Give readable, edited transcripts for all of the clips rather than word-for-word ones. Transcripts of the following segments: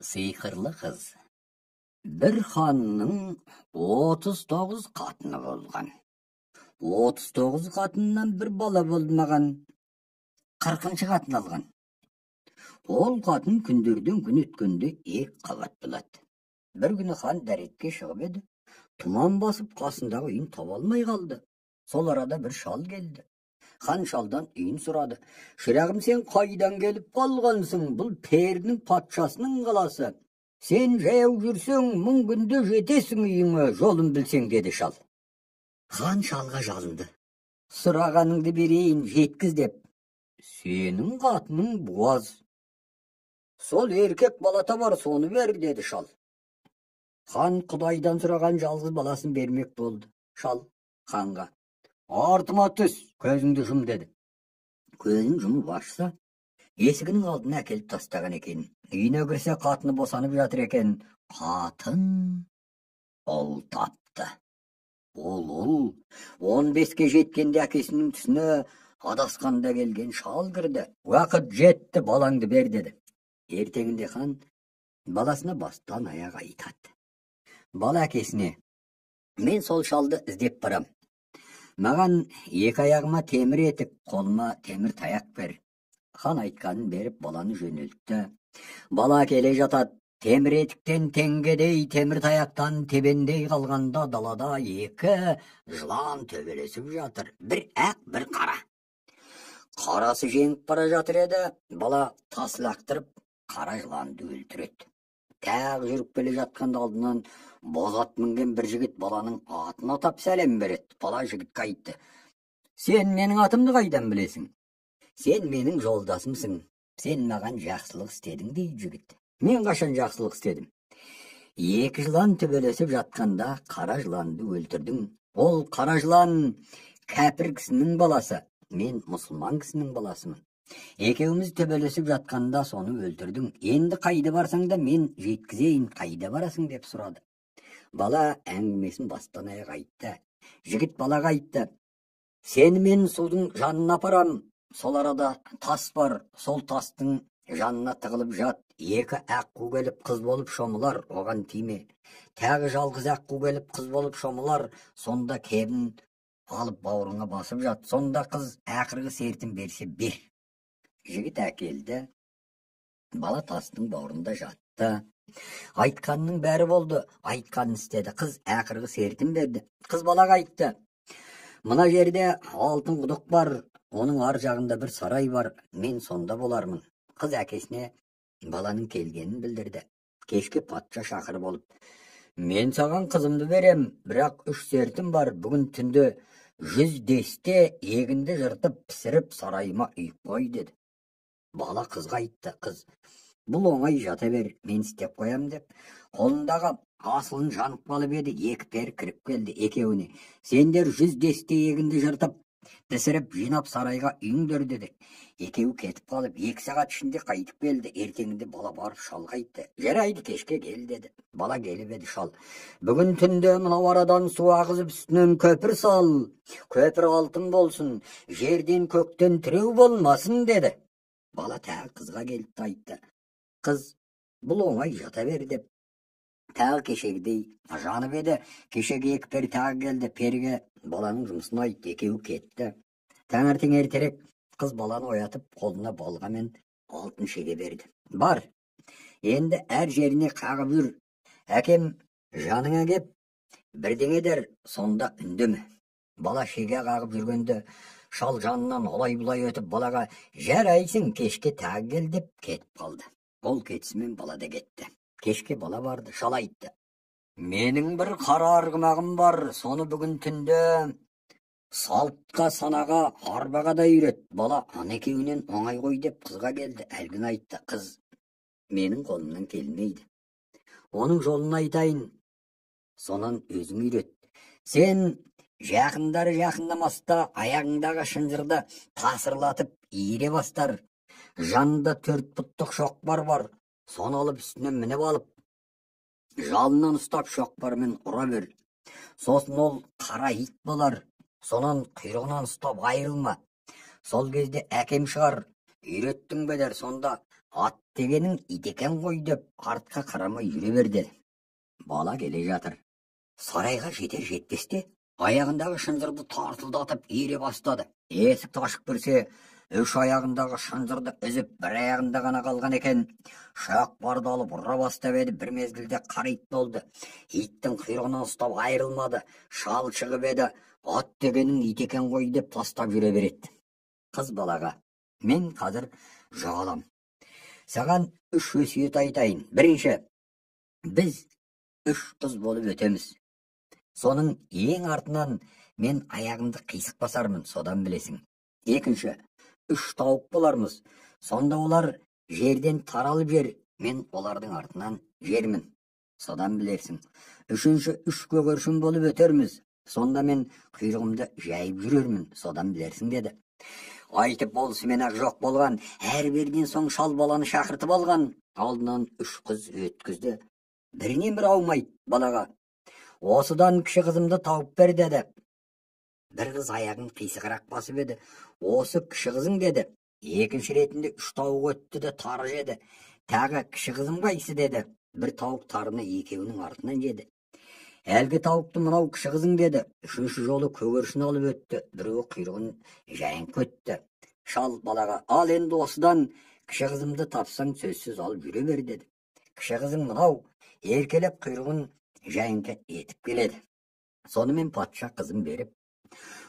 Сыйқырлы қыз. Bir ханның 39 қатыны болған. 39 қатынынан bir бала болмаған. 40-шы қатын алған. Ол қатын күндерден күн өткенде ек қабат болады. Bir күні хан дәретке шығып еді. Тұман басып қасындағы үйін таба алмай қалды. Сол арада bir шал келді. Хан шалдан үйін сұрады. Шырағым, сен қайдан келіп қалғансың? Бұл перінің патшасының қаласы. Сен жаяу жүрсең, мың күнде жетесің үйіңе, жолын білсең, деді шал. Хан шалға жалынды. Сұрағаныңды берейін, жеткіз деп. Сенің қатының буаз. Сол еркек балата бар, соны бер, деді шал. Хан Құдайдан сұраған жалғыз баласын бермек болды. Шал ханға: артыма түс, көзіңді жұм, деді. Көзін жұмып ашса, есігінің алдына әкеліп тастаған екен. Үйіне кірсе, қатыны босанып жатыр екен. Қатын ұл тапты. Ол 15-ке жеткенде әкесінің түсіне адасқанда келген шал кірді. Уақыт жетті, балаңды бер, деді. Ертеңінде хан баласына бастан аяқ айтады. Бала әкесіне: мен сол шалды іздеп барам. Маған екі аяғыма темір етік, қолыма темір таяқ бер. Хан айтқанын беріп баланы жөнелтті. Бала келе жатады. Темір етіктен теңгедей, темір таяқтан тебендей қалғанда далада екі жылан төбелесіп жатыр. Bir ақ, bir қара. Қарасы жеңіп бара жатыр еді. Бала тас лақтырып, қара жыланды өлтіреді. Тәғ жүріп келе жатқанда алдынан бозат мінген бір жігіт баланың атын атап сәлем береді. Бала жігітке айтты: сен менің атымды қайдан білесің? Сен менің жолдасымсың. Сен маған жақсылық істедің, дейді жігіт. Мен қашан жақсылық істедім? Екі жылан төбелесіп жатқанда қара жыланды өлтірдің. Ол қара жылан кәпір кісінің баласы. Мен мұсылман кісінің баласымын. Екеуміз төбелесіп жатқанда соны өлтірдің. Енді қайда барсаң да мен жеткізейін, қайда барасың, деп сұрады. Бала әңгімесін бастан аяқ айтты. Жігіт балаға айтты: сені мен судың жанына апарам. Сол арада тас бар, сол тастың жанына тығылып жат. Екі аққу келіп қыз болып шомылар, оған тиме. Тәғы жалғыз аққу келіп қыз болып шомылар, сонда кебін алып бауырыңа басып жат. Сонда қыз ақырғы сертін берсе бер. Жігіт әкелді. Бала тастың бауырында жатты. Айтқанның бәрі болды. Айтқанын істеді. Қыз ақырғы сертін берді. Қыз балаға айтты: мына жерде алтын құдық бар. Оның ар жағында бір сарай бар. Мен сонда болармын. Қыз әкесіне баланың келгенін білдірді. Кешке патша шақырып болып: мен саған қызымды берем, бірақ 3 сертім бар. Бүгін түнде 100 десте егінді жыртып пісіріп сарайыма үйіп қой, деді. Бала қызға айтты: қыз, бұл оңай, жата бер, мен істеп қоям, деп. Қолындағы асылын жанып қалып еді. Екі пер кіріп келді. Екеуіне: сендер 100 десте егінді жыртып пісіріп жинап сарайға үйіңдер, деді. Екеуі кетіп қалып 2 сағат ішінде қайтып келді. Ертеңінде бала барып шалға айтты: жарайды, кешке кел, деді. Бала келіп еді. Шал: бүгін түнде мынау арадан су ағызып үстінен көпір сал. Көпір алтын болсын, жерден көктен тіреу болмасын, деді. Бала тағы қызға келіп айтты: қыз, бұл оңай, жата бер, деп. Тағы кешегідей жанып еді. Кешегі 2 пер тағы келді. Перге баланың жұмысын айтты. Екеуі кетті. Таңертең ертерек қыз баланы оятып, қолына балға мен алтын шеге берді. Бар, енді әр жеріне қағып жүр. Әкем жаныңа кеп бірдеңе дер, сонда үндеме. Бала шеге қағып жүргенде шал жанынан олай-бұлай өтіп балаға: жарайсың, кешке тағы кел, деп кетіп қалды. Ол кетісімен бала да кетті. Кешке бала барды. Шал айтты: менің бір қара арғымағым бар. Соны бүгін түнде салтқа, санаға, арбаға да үйрет. Бала екеуінен оңай ғой, деп қызға келді. Әлгін айтты. Қыз: менің қолымнан келмейді. Оның жолын айтайын, сонан өзің үйрет. Сен жақындары жақындамаста аяғыңдағы шынжырды тасырлатып иіре бастар. Жанында 4 пұттық шоқпар бар. Соны алып үстінен мініп алып, жалынан ұстап шоқпармен ұра бер. Сосын ол қара ит болар. Сонан құйрығынан ұстап айырылма. Сол кезде әкем шығар: үйреттің бе, дер. Сонда Ат дегенің ит екен ғой деп артқа қарамай жүре бер деді. Бала келе жатыр. Сарайға жетер жетпесте аяғындағы шынжырды тартылдатып иіре бастады. Есікті ашып кірсе, үш аяғындағы шынжырды үзіп, бір аяғында ғана қалған екен. Шоқпарды алып ұра бастап еді, бір мезгілде қара ит болды. Иттің құйрығынан ұстап айырылмады. Шал шығып еді, ат дегенің ит екен ғой деп тастап жүре береді. Қыз балаға: мен қазір жоғалам. Саған үш өсиет айтайын. Бірінші, біз үш қыз болып өтеміз. Соның ең артынан мен аяғымды қисық басармын, содан білесің. Екінші, үш тауық болармыз. Сонда олар жерден таралып жер, мен олардың артынан жермін, содан білерсің. Үшінші, үш көгершін болып өтерміз. Сонда мен құйрығымды жайып жүрермін, содан білерсің деді. Айтып болысымен ақ жоқ болған. Әрберден соң шал баланы шақыртып алған. Алдынан үш қыз өткізді. Бірінен бір аумайды балаға: осыдан кіші қызымды тауып бер деді. Бір қыз аяғын қисығырақ басып еді: осы кіші қызың деді. Екінші ретінде үш тауық өтті де тары жеді. Тағы кіші қызым қайсы деді. Бір тауық тарыны екеуінің артынан жеді. Әлгі тауықты мынау кіші қызың деді. Үшінші жолы көгершін алып өтті. Біреуі құйрығын жайынып өтті. Шал балаға: ал енді осыдан кіші қызымды тапсаң сөзсіз алып жүре бер деді. Кіші қызың мынау, еркелеп құйрығын жайынқы етіп келеді. Сонымен патша қызын беріп,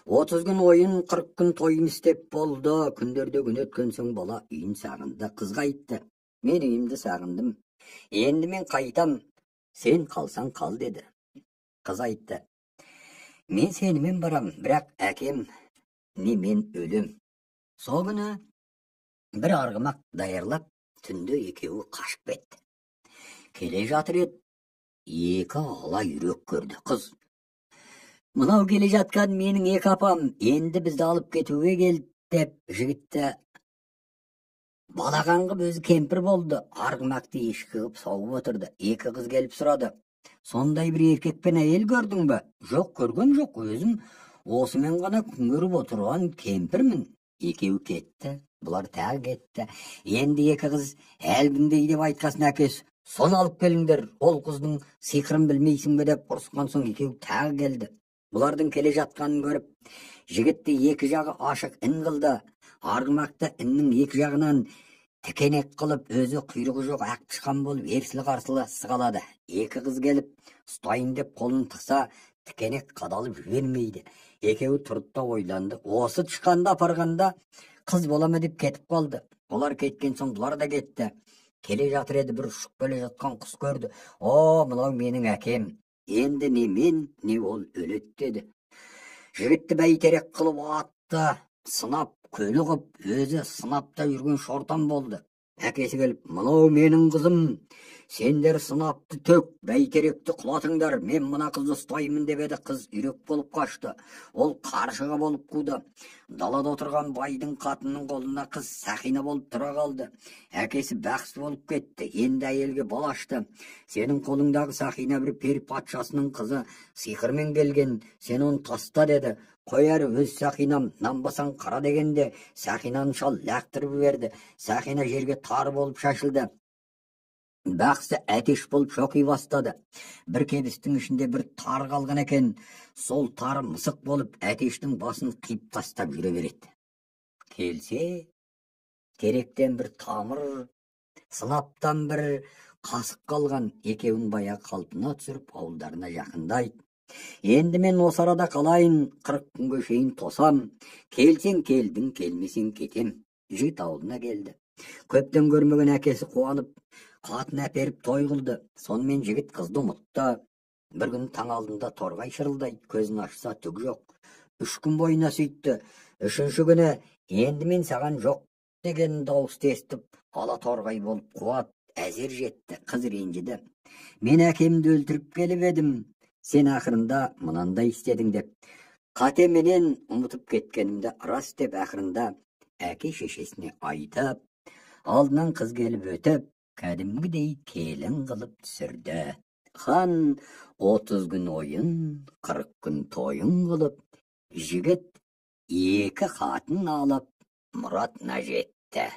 30 күн ойын, 40 күн тойын істеп болды. Күндерде күн өткен соң бала үйін сағынды. Қызға айтты: мен үйімді сағындым. Енді мен қайтам, сен қалсаң қал деді. Қыз айтты: мен сенімен барам, бірақ әкем не мен өлем. Сол күні бір арғымақ даярлап, түнде екеуі қашып кетті. Келе жатыр еді, екі ала үйрек көрді. Қыз: мынау келе жатқан менің екі апам, енді бізді алып кетуге келді деп жігітті балаған қып өзі кемпір болды. Арғымақты ешкі қып сауып отырды. Екі қыз келіп сұрады: сондай бір еркек пен әйел көрдің бе? Жоқ, көрген жоқ, өзім осымен ғана күн көріп отырған кемпірмін. Екеуі кетті. Бұлар тағы кетті. Енді екі қыз әлгіндей деп айтқасын әкесі: соны алып келіңдер, ол қыздың сиқырын білмейсің бе деп ұрысқан соң екеуі тағы келді. Бұлардың келе жатқанын көріп, жігітті екі жағы ашық ін қылды. Арғымақты іннің екі жағынан тікенек қылып, өзі құйрығы жоқ ақ тышқан болып ерсілі-қарсылы сығалады. Екі қыз келіп ұстайын деп қолын тықса, тікенек қадалып жібермейді. Екеуі тұрды да ойланды. Осы тышқанды апарғанда қыз бола ма деп кетіп қалды. Олар кеткен соң бұлар да кетті. Келе жатыр еді, бір ұшып келе жатқан құс көрді. О, мынау менің әкем. Енді не мен, не ол өледі деді. Жігітті бәйтерек қылып атты, сынап, көлі қып, өзі сынапта жүрген шортан болды. Әкесі келіп: мынау менің қызым, сендер сынапты төк, бәйтеректі құлатыңдар, мен мына қызды ұстаймын деп еді. Қыз үйрек болып қашты. Ол қаршыға болып қуды. Далада отырған байдың қатынының қолына қыз Сақина болып тұра қалды. Әкесі бақсы болып кетті. Енді әйелге бал ашты: сенің қолыңдағы Сақина бір пер патшасының қызы, сиқырмен келген, сен оны таста деді. Қояр өз Сақинам, нанбасаң қара дегенде Сақинаны шал лақтырып берді. Сақина жерге тар болып шашылды. Бақсы әтеш болып шоқи бастады. Бір кебістің ішінде бір тар қалған екен. Сол тары мысық болып әтештің басын қиып тастап жүре береді. Келсе, теректен бір тамыр, сынаптан бір қасық қалған. Екеуін баяғы қалпына түсіріп ауылдарына жақындайды. Енді мен осы арада қалайын, 40 күнге шейін тосам. Келсең келдің, келмесең кетем. Жігіт ауылына келді. Көптен көрмеген әкесі қуанып, қатын әперіп той қылды. Сонымен жігіт қызды ұмытты. Бір күн таң алдында торғай шырылдайды. Көзін ашса түк жоқ. 3 күн бойына сөйтті. 3-ші күні енді мен саған жоқ деген дауысты естіп, ала торғай болып қуат әзер жетті. Қыз ренжіді: мен әкемді өлтіріп келіп едім, сен ақырында мынандай істедің деп. Қатеменен ұмытып кеткенімді рас деп ақырында әке шешесіне айтып, алдынан қыз келіп өтіп, кәдімгідей келін қылып түсірді. Хан 30 күн ойын, 40 күн тойын қылып, жігіт 2 қатын алып мұратына жетті.